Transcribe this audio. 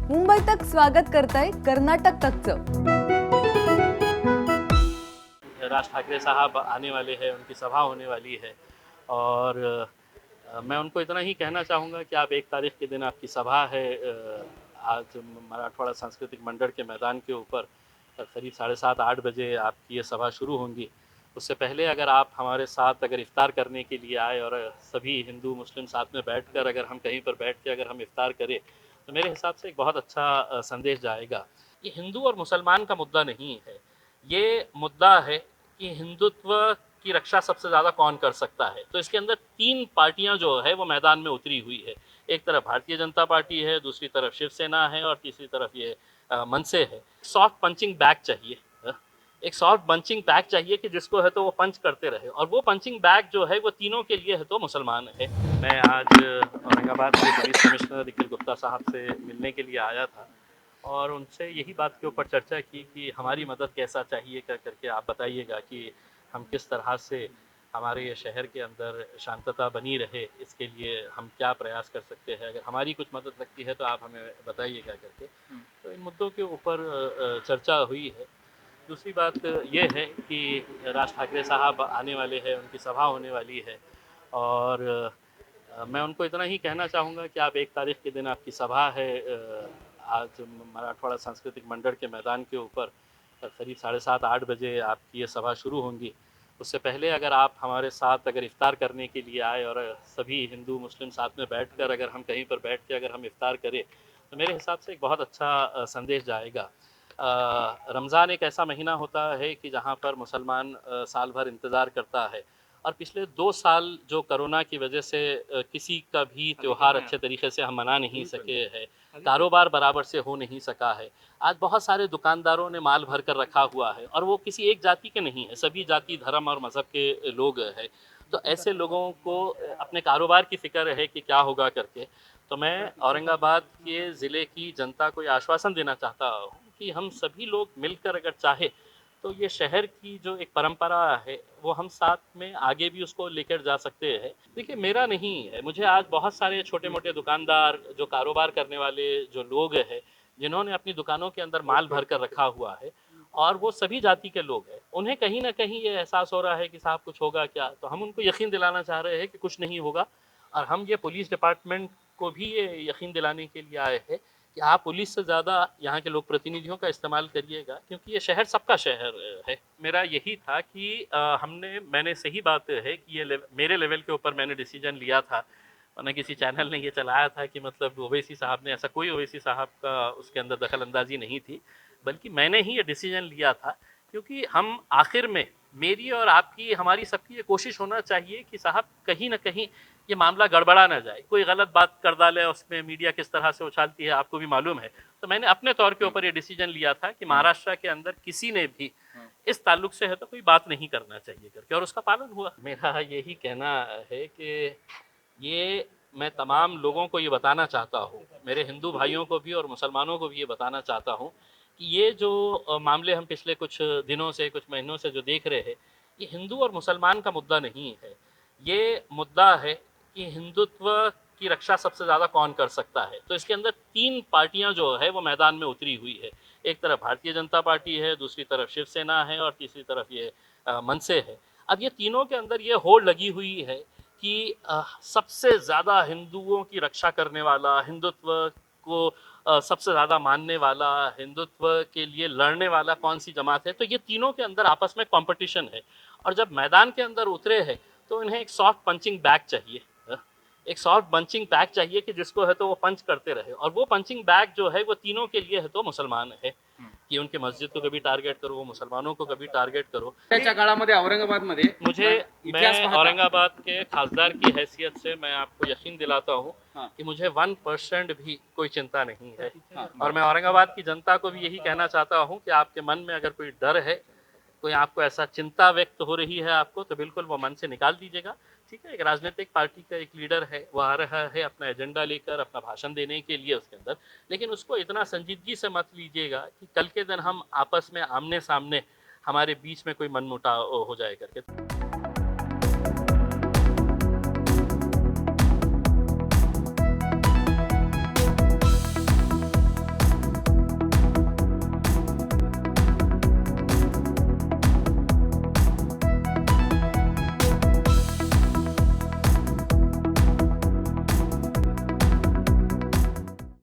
मुंबई तक स्वागत करताय कर्नाटक तकचं। राज ठाकरे साहब आने वाले हैं, उनकी सभा होने वाली है और मैं उनको इतना ही कहना चाहूँगा कि आप 1 तारीख के दिन आपकी सभा है आज मराठवाड़ा सांस्कृतिक मंडल के मैदान के ऊपर करीब 7:30-8 बजे आपकी ये सभा शुरू होंगी। उससे पहले अगर आप हमारे साथ अगर इफ्तार करने के लिए आए और सभी हिंदू मुस्लिम साथ में बैठकर अगर हम कहीं पर बैठ के अगर हम इफ्तार करें तो मेरे हिसाब से एक बहुत अच्छा संदेश जाएगा। ये हिंदू और मुसलमान का मुद्दा नहीं है, ये मुद्दा है कि हिंदुत्व की रक्षा सबसे ज़्यादा कौन कर सकता है। तो इसके अंदर 3 पार्टियां जो है वो मैदान में उतरी हुई है। एक तरफ भारतीय जनता पार्टी है, दूसरी तरफ शिवसेना है और तीसरी तरफ ये मनसे है। सॉफ्ट पंचिंग बैग चाहिए, एक सॉफ्ट पंचिंग बैग चाहिए कि जिसको है तो वो पंच करते रहे और वो पंचिंग बैग जो है वो तीनों के लिए है तो मुसलमान है। मैं आज औरंगाबाद के पुलिस कमिश्नर निखिल गुप्ता साहब से मिलने के लिए आया था और उनसे यही बात के ऊपर चर्चा की कि हमारी मदद कैसा चाहिए करके आप बताइएगा कि हम किस तरह से हमारे ये शहर के अंदर शांतता बनी रहे, इसके लिए हम क्या प्रयास कर सकते हैं। अगर हमारी कुछ मदद लगती है तो आप हमें बताइएगा करके। तो इन मुद्दों के ऊपर चर्चा हुई है। दूसरी बात ये है कि राज ठाकरे साहब आने वाले हैं, उनकी सभा होने वाली है और मैं उनको इतना ही कहना चाहूँगा कि आप 1 तारीख के दिन आपकी सभा है आज मराठवाड़ा सांस्कृतिक मंडल के मैदान के ऊपर करीब 7:30-8 बजे आपकी ये सभा शुरू होंगी। उससे पहले अगर आप हमारे साथ अगर इफ्तार करने के लिए आए और सभी हिंदू मुस्लिम साथ में बैठकर अगर हम कहीं पर बैठ के अगर हम इफ्तार करें तो मेरे हिसाब से एक बहुत अच्छा संदेश जाएगा। रमज़ान एक ऐसा महीना होता है कि जहाँ पर मुसलमान साल भर इंतज़ार करता है और पिछले 2 साल जो कोरोना की वजह से किसी का भी त्यौहार अच्छे तरीके से हम मना नहीं सके हैं, कारोबार बराबर से हो नहीं सका है। आज बहुत सारे दुकानदारों ने माल भर कर रखा हुआ है और वो किसी एक जाति के नहीं है, सभी जाति धर्म और मज़हब के लोग हैं। तो ऐसे लोगों को अपने कारोबार की फ़िक्र है कि क्या होगा करके। तो मैं औरंगाबाद के ज़िले की जनता को ये आश्वासन देना चाहता हूँ कि हम सभी लोग मिलकर अगर चाहे तो ये शहर की जो एक परंपरा है वो हम साथ में आगे भी उसको लेकर जा सकते हैं। देखिए मेरा नहीं है, मुझे आज बहुत सारे छोटे मोटे दुकानदार जो कारोबार करने वाले जो लोग हैं जिन्होंने अपनी दुकानों के अंदर माल भर कर रखा हुआ है और वो सभी जाति के लोग हैं, उन्हें कहीं ना कहीं ये एहसास हो रहा है कि साहब कुछ होगा क्या। तो हम उनको यकीन दिलाना चाह रहे हैं कि कुछ नहीं होगा और हम ये पुलिस डिपार्टमेंट को भी ये यकीन दिलाने के लिए आए हैं कि आप पुलिस से ज़्यादा यहाँ के लोक प्रतिनिधियों का इस्तेमाल करिएगा क्योंकि ये शहर सबका शहर है। मेरा यही था कि मैंने सही बात है कि ये मेरे लेवल के ऊपर मैंने डिसीजन लिया था, वरना किसी चैनल ने ये चलाया था कि मतलब ओवैसी साहब ने, ऐसा कोई ओवैसी साहब का उसके अंदर दखल अंदाजी नहीं थी, बल्कि मैंने ही ये डिसीजन लिया था क्योंकि हम आखिर में मेरी और आपकी हमारी सबकी ये कोशिश होना चाहिए कि साहब कहीं ना कहीं ये मामला गड़बड़ा ना जाए, कोई गलत बात कर डाले उसमें मीडिया किस तरह से उछालती है आपको भी मालूम है। तो मैंने अपने तौर के ऊपर ये डिसीजन लिया था कि महाराष्ट्र के अंदर किसी ने भी इस ताल्लुक से है तो कोई बात नहीं करना चाहिए करके और उसका पालन हुआ। मेरा यही कहना है कि ये मैं तमाम लोगों को ये बताना चाहता हूँ, मेरे हिंदू भाइयों को भी और मुसलमानों को भी ये बताना चाहता हूँ कि ये जो मामले हम पिछले कुछ दिनों से कुछ महीनों से जो देख रहे हैं ये हिंदू और मुसलमान का मुद्दा नहीं है, ये मुद्दा है कि हिंदुत्व की रक्षा सबसे ज़्यादा कौन कर सकता है। तो इसके अंदर 3 पार्टियां जो है वो मैदान में उतरी हुई है। एक तरफ भारतीय जनता पार्टी है, दूसरी तरफ शिवसेना है और तीसरी तरफ ये मनसे है। अब ये तीनों के अंदर ये होड़ लगी हुई है कि सबसे ज़्यादा हिंदुओं की रक्षा करने वाला, हिंदुत्व को सबसे ज़्यादा मानने वाला, हिंदुत्व के लिए लड़ने वाला कौन सी जमात है। तो ये तीनों के अंदर आपस में कंपटीशन है और जब मैदान के अंदर उतरे हैं तो इन्हें एक सॉफ्ट पंचिंग बैग चाहिए, एक सॉफ्ट पंचिंग बैग चाहिए कि जिसको है तो वो पंच करते रहे और वो पंचिंग बैग जो है वो तीनों के लिए है तो मुसलमान है कि उनके मस्जिद को कभी टारगेट करो, वो मुसलमानों को कभी टारगेट करो। त्याच्या काळामध्ये औरंगाबादमध्ये मैं औरंगाबाद के खासदार की हैसियत से मैं आपको यकीन दिलाता हूँ कि मुझे 1% भी कोई चिंता नहीं है और मैं औरंगाबाद की जनता को भी यही कहना चाहता हूँ कि आपके मन में अगर कोई डर है, कोई आपको ऐसा चिंता व्यक्त हो रही है आपको, तो बिल्कुल वो मन से निकाल दीजिएगा। ठीक है, एक राजनीतिक पार्टी का एक लीडर है, वो आ रहा है अपना एजेंडा लेकर अपना भाषण देने के लिए उसके अंदर, लेकिन उसको इतना संजीदगी से मत लीजिएगा कि कल के दिन हम आपस में आमने सामने हमारे बीच में कोई मनमुटाव हो जाए करके।